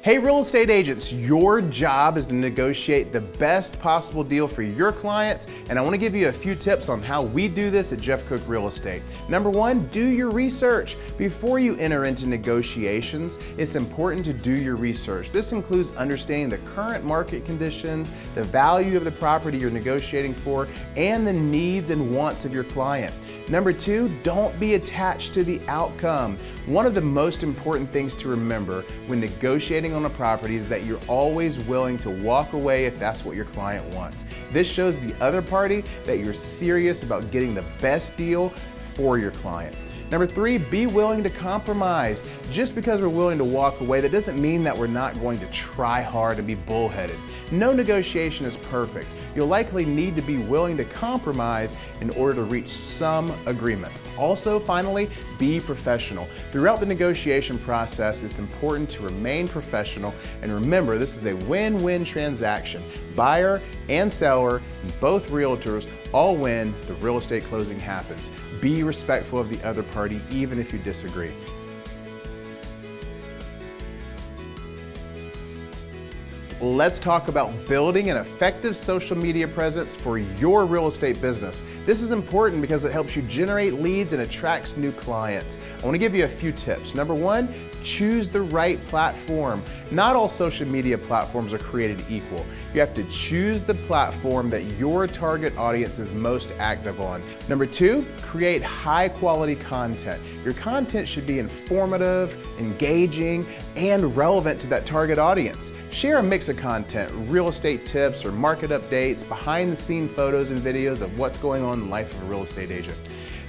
Hey real estate agents, your job is to negotiate the best possible deal for your clients, and I want to give you a few tips on how we do this at Jeff Cook Real Estate. Number one, do your research. Before you enter into negotiations, it's important to do your research. This includes understanding the current market conditions, the value of the property you're negotiating for, and the needs and wants of your client. Number two, don't be attached to the outcome. One of the most important things to remember when negotiating on a property is that you're always willing to walk away if that's what your client wants. This shows the other party that you're serious about getting the best deal for your client. Number three, be willing to compromise. Just because we're willing to walk away, that doesn't mean that we're not going to try hard and be bullheaded. No negotiation is perfect. You'll likely need to be willing to compromise in order to reach some agreement. Also, finally, be professional. Throughout the negotiation process, it's important to remain professional, and remember, this is a win-win transaction. Buyer and seller, both realtors, all win. The real estate closing happens. Be respectful of the other party, even if you disagree. Let's talk about building an effective social media presence for your real estate business. This is important because it helps you generate leads and attracts new clients. I want to give you a few tips. Number one, choose the right platform. Not all social media platforms are created equal. You have to choose the platform that your target audience is most active on. Number two, create high quality content. Your content should be informative, engaging, and relevant to that target audience. Share a mix of content, real estate tips or market updates, behind the scene photos and videos of what's going on in the life of a real estate agent.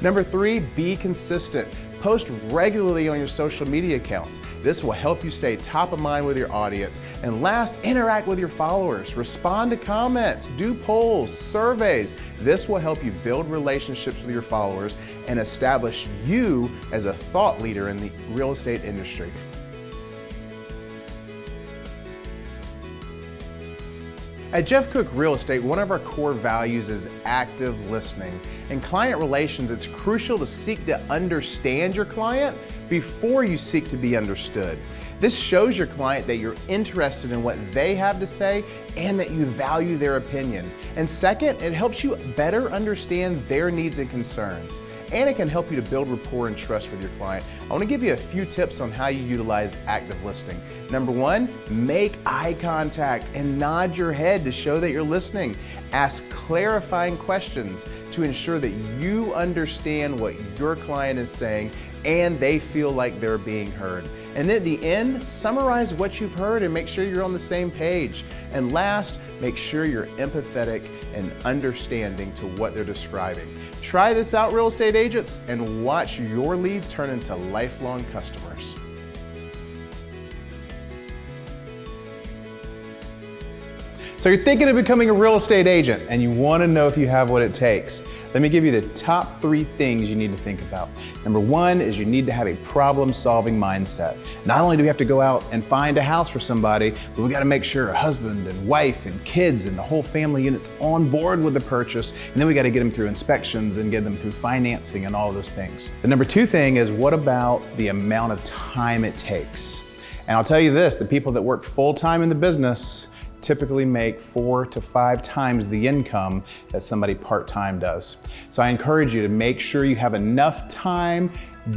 Number three, be consistent. Post regularly on your social media accounts. This will help you stay top of mind with your audience. And last, interact with your followers. Respond to comments, do polls, surveys. This will help you build relationships with your followers and establish you as a thought leader in the real estate industry. At Jeff Cook Real Estate, one of our core values is active listening. In client relations, it's crucial to seek to understand your client before you seek to be understood. This shows your client that you're interested in what they have to say and that you value their opinion. And second, it helps you better understand their needs and concerns. And it can help you to build rapport and trust with your client. I want to give you a few tips on how you utilize active listening. Number one, make eye contact and nod your head to show that you're listening. Ask clarifying questions to ensure that you understand what your client is saying and they feel like they're being heard. And then at the end, summarize what you've heard and make sure you're on the same page. And last, make sure you're empathetic and understanding to what they're describing. Try this out, real estate agents, and watch your leads turn into lifelong customers. So you're thinking of becoming a real estate agent and you want to know if you have what it takes. Let me give you the top 3 things you need to think about. Number one is you need to have a problem-solving mindset. Not only do we have to go out and find a house for somebody, but we got to make sure a husband and wife and kids and the whole family unit's on board with the purchase, and then we got to get them through inspections and get them through financing and all of those things. The number 2 thing is, what about the amount of time it takes? And I'll tell you this, the people that work full-time in the business typically make 4 to 5 times the income that somebody part-time does. So I encourage you to make sure you have enough time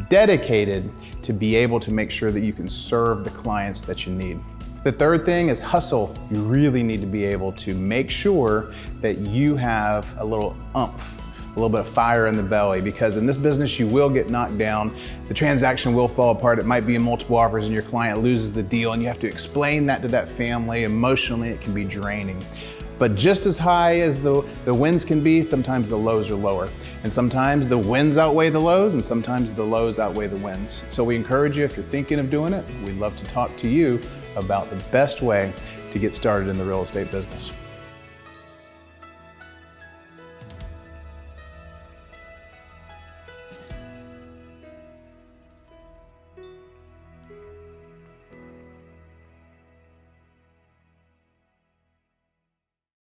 dedicated to be able to make sure that you can serve the clients that you need. The third thing is hustle. You really need to be able to make sure that you have a little oomph, a little bit of fire in the belly, because in this business you will get knocked down. The transaction will fall apart. It might be in multiple offers and your client loses the deal and you have to explain that to that family. Emotionally, it can be draining. But just as high as the wins can be, sometimes the lows are lower. And sometimes the wins outweigh the lows and sometimes the lows outweigh the wins. So we encourage you, if you're thinking of doing it, we'd love to talk to you about the best way to get started in the real estate business.